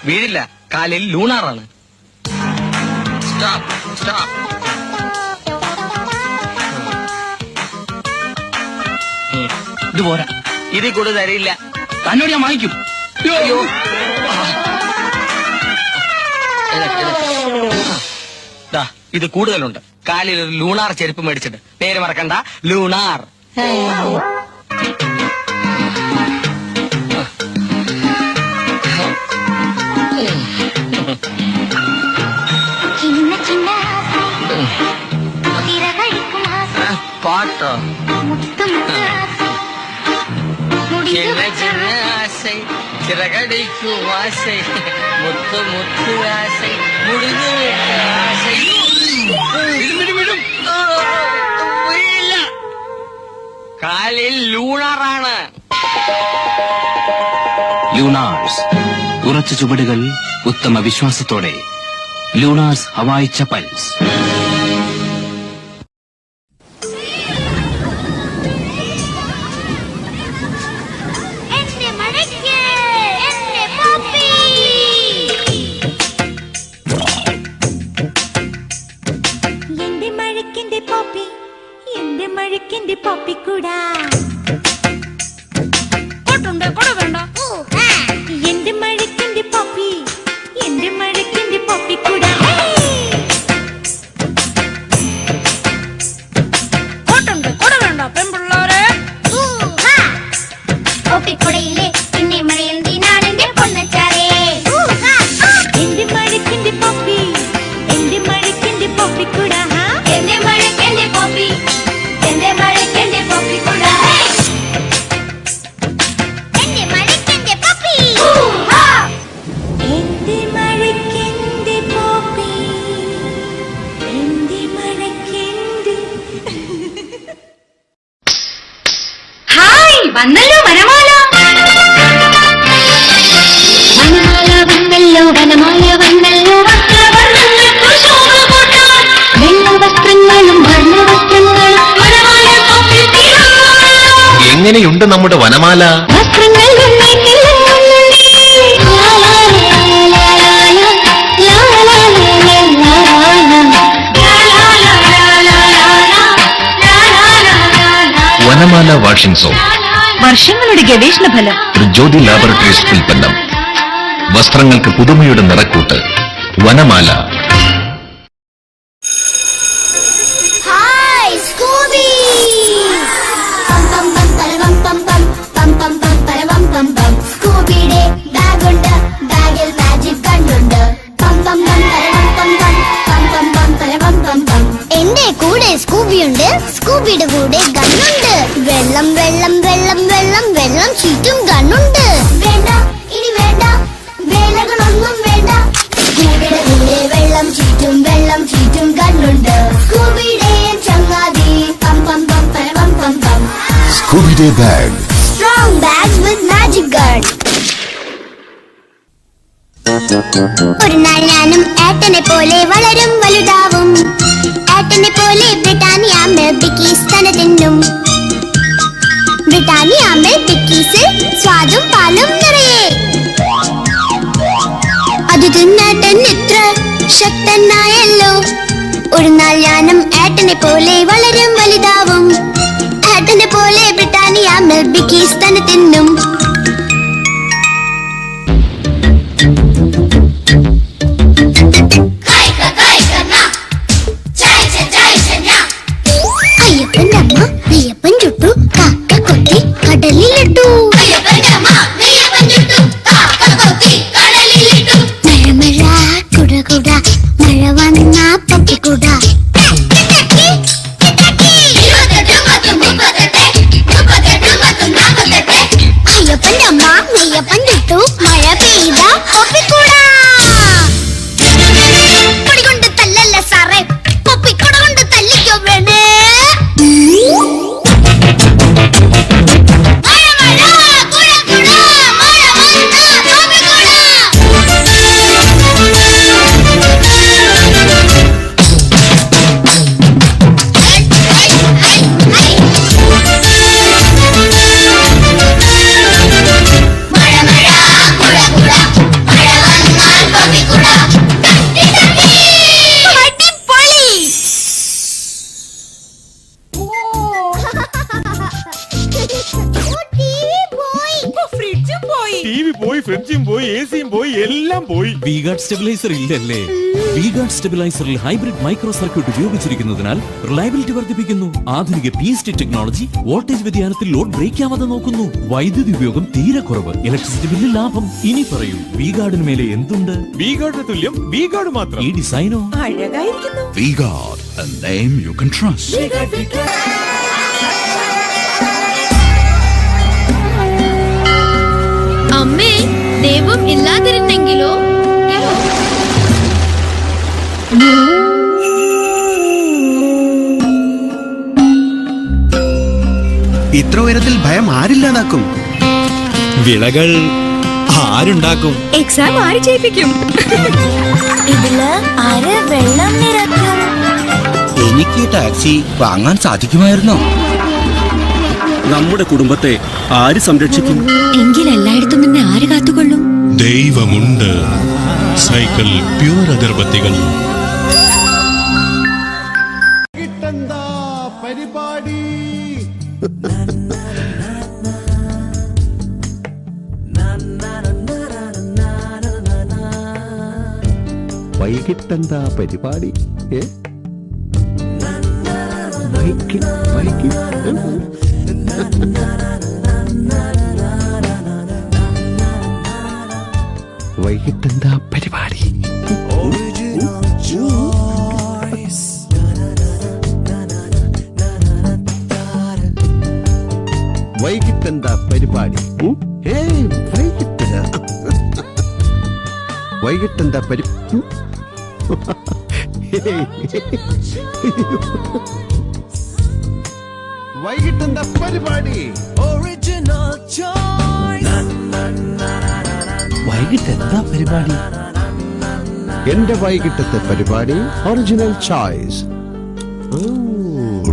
വീഴില്ല, കാലിൽ ലൂണാറാണ്. ഇത് പോരാ, ഇതിൽ കൂടുതൽ തരയില്ല. തന്നോട് ഞാൻ വാങ്ങിക്കും. ഇത് കൂടുതലുണ്ട്. കാലിൽ ഒരു ലൂണാർ ചെരുപ്പ് മേടിച്ചിട്ട്. പേര് മറക്കണ്ട, ലൂണാർ. പാട്ടോ ചിന്ന ചിന്ന ആശை ചിറകടിക്കും ആശை മുത്ത് മുത്ത് ആശை മുടിഞ്ഞു ആശை. കാലിൽ ലൂണാറാണ്. ലൂണാർസ്, ഉറച്ച ചുവടുകൾ, ഉത്തമ വിശ്വാസത്തോടെ. Lunars Hawaii chappals. പപ്പിക്കൂടാ എന്റെ മഴക്കിന്റെ പപ്പി, എന്റെ മഴക്കിന്റെ പപ്പിക്കൂടാ. പെൺപിള്ളാരെ പപ്പിക്കുടയിലെ പിന്നെ മഴയെന്തിനാണെന്റെ പൊന്നച്ചാരേ. എന്റെ മഴക്കിന്റെ പപ്പി, എന്റെ മഴക്കിന്റെ പപ്പിക്കൂടാ. എന്റെ മഴക്കിന്റെ പപ്പി, എന്റെ മഴക്കിന്റെ പപ്പിക്കൂടാ. എന്റെ മഴക്കിന്റെ പപ്പി, എന്റെ മഴക്കിന്റെ പപ്പി, എന്റെ മഴക്കിന്റെ. ഹായ്, വന്നല്ലോ വനമാല. വനമാല വന്നല്ലോ, വനമാല വന്നല്ലോ. വെള്ളവസ്ത്രങ്ങളും വർണ്ണവസ്ത്രങ്ങളും എങ്ങനെയുണ്ട് നമ്മുടെ വനമാല? വസ്ത്രങ്ങൾ വനമാല വാഷിംഗ് സോപ്പ്, വർഷങ്ങളുടെ ഗവേഷണ ഫലം, ജ്യോതി ലാബറട്ടറീസ് ഉൽപ്പന്നം. വസ്ത്രങ്ങൾക്ക് പുതുമയുടെ നിറക്കൂട്ട് വനമാല. Hi Scooby. സ്കൂബിയുടെ ബാഗുണ്ട്, ബാഗിൽ മാജിക് കണ്ണുണ്ട്. എന്റെ കൂടെ സ്കൂബിയുണ്ട്, സ്കൂബിയുടെ കൂടെ ഗണ്ണുണ്ട്. വെള്ളം വെള്ളം വെള്ളം വെള്ളം വെള്ളം ചീറ്റും ഗണ്ണുണ്ട്. വേണ്ട, ഇനി വേണ്ട, വേലകളൊന്നും വേണ്ട. സ്കൂബിയുടെ കൂടെ വെള്ളം ചീറ്റും ഗണ്ണുണ്ട്. സ്കൂബിയുടെ ചങ്ങാതി പം പം പം പം പം പം. സ്കൂബിയുടെ ബാഗ്, സ്ട്രോങ് ബാഗ്സ് വിത്ത് മാജിക് ഗൺ. ഒരു നാൾ ഞാനും ഏട്ടനെ പോലെ വളരും വലുതാവും. ഏട്ടനെ പോലെ ബ്രിട്ടാനിയ മിൽക്ക് ബിക്കീസ് തന്നെ തിന്നും. ബ്രിട്ടാനിയ മിൽക്ക് ബിക്കീസിൽ സ്വാദും പാലും നിറയെ. അത് തിന്നേട്ടൻ ഇത്ര ശക്തനായല്ലോ. ഒരു നാൾ ഞാനും ഏട്ടനെ പോലെ വളരും വലുതാവും. ഏട്ടനെ പോലെ ബ്രിട്ടാനിയ മിൽക്ക് ബിക്കീസ് തന്നെ തിന്നും. അയ്യപ്പന്റെ അമ്മ നെയ്യപ്പൻ ചുട്ടു, കാക്ക കൊത്തി കടലിലിട്ടു. മഴ മഴ കുട കുട, മഴ വന്ന പപ്പിക്കുട. ടിവി പോയി, ഫ്രിഡ്ജും പോയി, എസിയും പോയി, എല്ലാം പോയി. V-Guard സ്റ്റെബിലൈസർ ഇല്ലല്ലേ? V-Guard സ്റ്റെബിലൈസറിൽ ഹൈബ്രിഡ് മൈക്രോ സർക്യൂട്ട് ഉപയോഗിച്ചിരിക്കുന്നതിനാൽ റിലയബിലിറ്റി വർദ്ധിപ്പിക്കുന്നു. ആധുനിക PST ടെക്നോളജി വോൾട്ടേജ് വ്യതിയാനത്തിൽ ലോഡ് ബ്രേക്ക് ആവാതെ നോക്കുന്നു. വൈദ്യുതി ഉപയോഗം തീരെ കുറവ്, ഇലക്ട്രിസിറ്റി ബില്ലിൽ ലാഭം. ഇനി പറയൂ, V-Guardന് മേലെ എന്തുണ്ട്? V-Guardന് തുല്യം V-Guard മാത്രം. ഈ ഡിസൈനോ അഴകായിരിക്കുന്നു. V-Guard, a name you can trust. അമ്മേ, ദൈവം ഇല്ലാതിരുന്നെങ്കിലോ? ഇത്ര ഉയരത്തിൽ ഭയം ആരില്ലാതാക്കും? വിളകൾ ആരുണ്ടാക്കും? എക്സാം ആര് ചെയ്യിപ്പിക്കും? ഇതില് ആര് വെള്ളം നിറയ്ക്കും? എനിക്ക് ടാക്സി വാങ്ങാൻ സാധിക്കുമായിരുന്നോ? നമ്മുടെ കുടുംബത്തെ ആര് സംരക്ഷിക്കും? എങ്കിൽ എല്ലായിടത്തും നിന്ന് ആര് കാത്തുകൊള്ളും? ദൈവമുണ്ട്. Cycle pure അഗർബത്തികൾ. വൈകിട്ടെന്താ പരിപാടി? വൈകിട്ടെന്താ പരിപാടി? വൈകിട്ടെന്താ പരിപാടി? വൈകിട്ടെന്താ വൈകിട്ടെന്താ പരിപാടി? വൈകിട്ടെന്താ പരിപാടി? എന്റെ വൈകിട്ടത്തെ പരിപാടി original choice.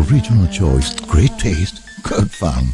Original choice, great taste, good fun.